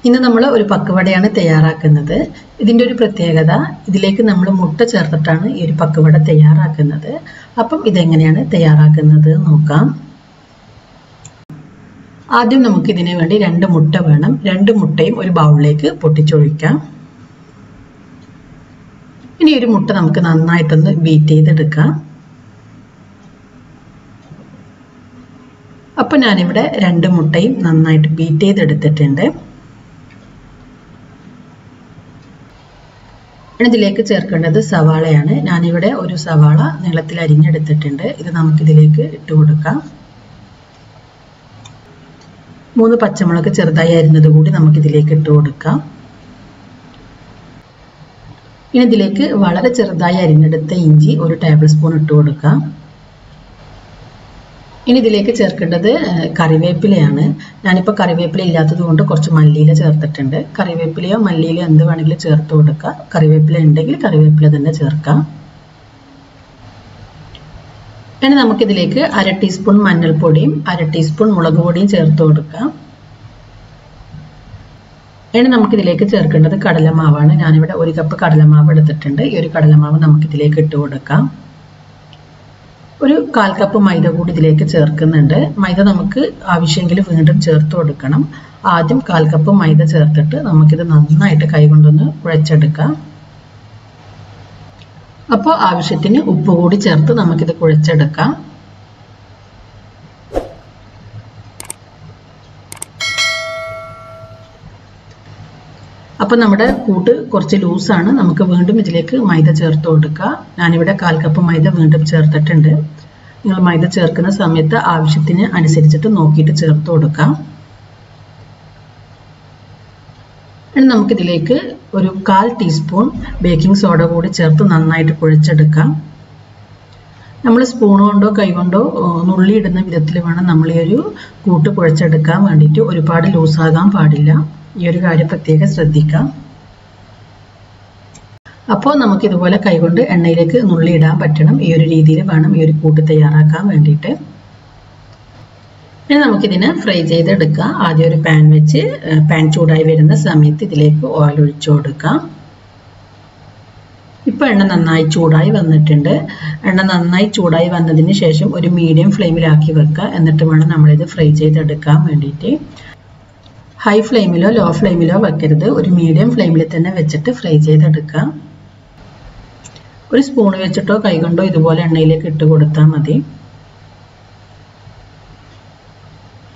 ഇന്ന് നമ്മൾ ഒരു പക്കുവടയാണ് തയ്യാറാക്കുന്നത്. ഇതിന്റെ ഒരു പ്രത്യേകത ഇതിലേക്ക് നമ്മൾ മുട്ട ചേർത്തിട്ടാണ് ഈ ഒരു പക്കുവട തയ്യാറാക്കുന്നത്. അപ്പം ഇതെങ്ങനെയാണ് തയ്യാറാക്കുന്നത് നോക്കാം. ആദ്യം നമുക്ക് ഇതിനു വേണ്ടി 2 മുട്ട വേണം. 2 മുട്ടയും ഒരു ബൗളിലേക്ക് പൊട്ടിച്ചൊഴിക്കാം. ഇനി ഒരു മുട്ട നമുക്ക് നന്നായിട്ടൊന്ന് ബീറ്റ് ചെയ്തെടുക്കാം. അപ്പോൾ ഞാനിവിടെ 2 മുട്ടയും നന്നായിട്ട് ബീറ്റ് ചെയ്തെടുത്തിട്ടുണ്ട്. ഇതിലേക്ക് ചേർക്കേണ്ടത് സവാളയാണ്. ഞാനിവിടെ ഒരു സവാള നീളത്തിൽ അരിഞ്ഞെടുത്തിട്ടുണ്ട്. ഇത് നമുക്കിതിലേക്ക് ഇട്ട് കൊടുക്കാം. 3 പച്ചമുളക് ചെറുതായി അരിഞ്ഞത് കൂടി നമുക്കിതിലേക്ക് ഇട്ട് കൊടുക്കാം. ഇനി ഇതിലേക്ക് വളരെ ചെറുതായി അരിഞ്ഞെടുത്ത ഇഞ്ചി 1 ടേബിൾ സ്പൂൺ ഇട്ട് കൊടുക്കാം. ഇനി ഇതിലേക്ക് ചേർക്കേണ്ടത് കറിവേപ്പിലയാണ്. ഞാനിപ്പോൾ കറിവേപ്പില ഇല്ലാത്തത് കൊണ്ട് കുറച്ച് മല്ലിയില ചേർത്തിട്ടുണ്ട്. കറിവേപ്പിലയോ മല്ലിയിലയോ എന്ത് വേണമെങ്കിലും ചേർത്ത് കൊടുക്കുക. കറിവേപ്പില ഉണ്ടെങ്കിൽ കറിവേപ്പില തന്നെ ചേർക്കാം. ഇനി നമുക്കിതിലേക്ക് 1/2 ടീസ്പൂൺ മഞ്ഞൾപ്പൊടിയും 1/2 ടീസ്പൂൺ മുളക് പൊടിയും ചേർത്ത് കൊടുക്കാം. ഇനി നമുക്കിതിലേക്ക് ചേർക്കേണ്ടത് കടലമാവാണ്. ഞാനിവിടെ 1 കപ്പ് കടലമാവ് എടുത്തിട്ടുണ്ട്. ഈ ഒരു കടലമാവ് നമുക്കിതിലേക്ക് ഇട്ട് കൊടുക്കാം. ഒരു 1/4 കപ്പ് മൈദ കൂടി ഇതിലേക്ക് ചേർക്കുന്നുണ്ട്. മൈദ നമുക്ക് ആവശ്യമെങ്കിൽ വീണ്ടും ചേർത്ത് കൊടുക്കണം. ആദ്യം 1/4 കപ്പ് മൈദ ചേർത്തിട്ട് നമുക്കിത് നന്നായിട്ട് കൈകൊണ്ടൊന്ന് കുഴച്ചെടുക്കാം. അപ്പോൾ ആവശ്യത്തിന് ഉപ്പ് കൂടി ചേർത്ത് നമുക്കിത് കുഴച്ചെടുക്കാം. അപ്പോൾ നമ്മുടെ കൂട്ട് കുറച്ച് ലൂസാണ്. നമുക്ക് വീണ്ടും ഇതിലേക്ക് മൈദ ചേർത്ത് കൊടുക്കുക. ഞാനിവിടെ 1/4 കപ്പ് മൈദ വീണ്ടും ചേർത്തിട്ടുണ്ട്. നിങ്ങൾ മൈദ ചേർക്കുന്ന സമയത്ത് ആവശ്യത്തിന് അനുസരിച്ചിട്ട് നോക്കിയിട്ട് ചേർത്ത് കൊടുക്കാം. ഇനി നമുക്കിതിലേക്ക് ഒരു 1/4 ടീസ്പൂൺ ബേക്കിംഗ് സോഡ കൂടി ചേർത്ത് നന്നായിട്ട് കുഴച്ചെടുക്കാം. നമ്മൾ സ്പൂൺ കൊണ്ടോ കൈ കൊണ്ടോ നുള്ളിയിടുന്ന വിധത്തിൽ വേണം നമ്മൾ ഈ ഒരു കൂട്ട് കുഴച്ചെടുക്കാൻ വേണ്ടിയിട്ട്. ഒരുപാട് ലൂസാകാൻ പാടില്ല. ഈ ഒരു കാര്യം പ്രത്യേകം ശ്രദ്ധിക്കാം. അപ്പോൾ നമുക്കിതുപോലെ കൈകൊണ്ട് എണ്ണയിലേക്ക് നുള്ളിയിടാൻ പറ്റണം. ഈ ഒരു രീതിയിൽ വേണം ഈ ഒരു കൂട്ട് തയ്യാറാക്കാൻ വേണ്ടിയിട്ട്. ഇനി നമുക്കിതിനെ ഫ്രൈ ചെയ്തെടുക്കാം. ആദ്യം ഒരു പാൻ വെച്ച് പാൻ ചൂടായി വരുന്ന സമയത്ത് ഇതിലേക്ക് ഓയിൽ ഒഴിച്ചു കൊടുക്കാം. ഇപ്പോൾ എണ്ണ നന്നായി ചൂടായി വന്നിട്ടുണ്ട്. എണ്ണ നന്നായി ചൂടായി വന്നതിന് ശേഷം ഒരു മീഡിയം ഫ്ലെയിമിലാക്കി വെക്കുക. എന്നിട്ട് വേണം നമ്മളിത് ഫ്രൈ ചെയ്തെടുക്കാൻ വേണ്ടിയിട്ട്. ഹൈ ഫ്ലെയിമിലോ ലോ ഫ്ലെയിമിലോ വെക്കരുത്. ഒരു മീഡിയം ഫ്ലെയിമിൽ തന്നെ വെച്ചിട്ട് ഫ്രൈ ചെയ്തെടുക്കാം. ഒരു സ്പൂൺ വെച്ചിട്ടോ കൈകൊണ്ടോ ഇതുപോലെ എണ്ണയിലേക്ക് ഇട്ട് കൊടുത്താൽ മതി.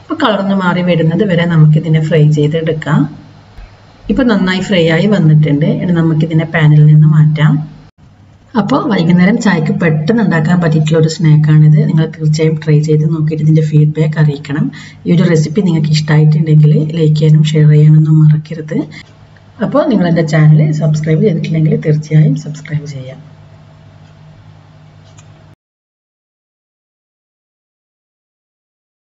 ഇപ്പോൾ കളർന്ന് മാറി വരുന്നത് വരെ നമുക്കിതിനെ ഫ്രൈ ചെയ്തെടുക്കാം. ഇപ്പോൾ നന്നായി ഫ്രൈ ആയി വന്നിട്ടുണ്ട്. ഇനി നമുക്കിതിനെ പാനിൽ നിന്ന് മാറ്റാം. അപ്പോൾ വൈകുന്നേരം ചായക്ക് പെട്ടെന്ന് ഉണ്ടാക്കാൻ പറ്റിയിട്ടുള്ള ഒരു സ്നാക്കാണിത്. നിങ്ങൾ തീർച്ചയായും ട്രൈ ചെയ്ത് നോക്കിയിട്ട് ഇതിൻ്റെ ഫീഡ്ബാക്ക് അറിയിക്കണം. ഈ ഒരു റെസിപ്പി നിങ്ങൾക്ക് ഇഷ്ടമായിട്ടുണ്ടെങ്കിൽ ലൈക്ക് ചെയ്യാനും ഷെയർ ചെയ്യാനൊന്നും മറക്കരുത്. അപ്പോൾ നിങ്ങൾ എൻ്റെ ചാനൽ സബ്സ്ക്രൈബ് ചെയ്തിട്ടില്ലെങ്കിൽ തീർച്ചയായും സബ്സ്ക്രൈബ് ചെയ്യാം.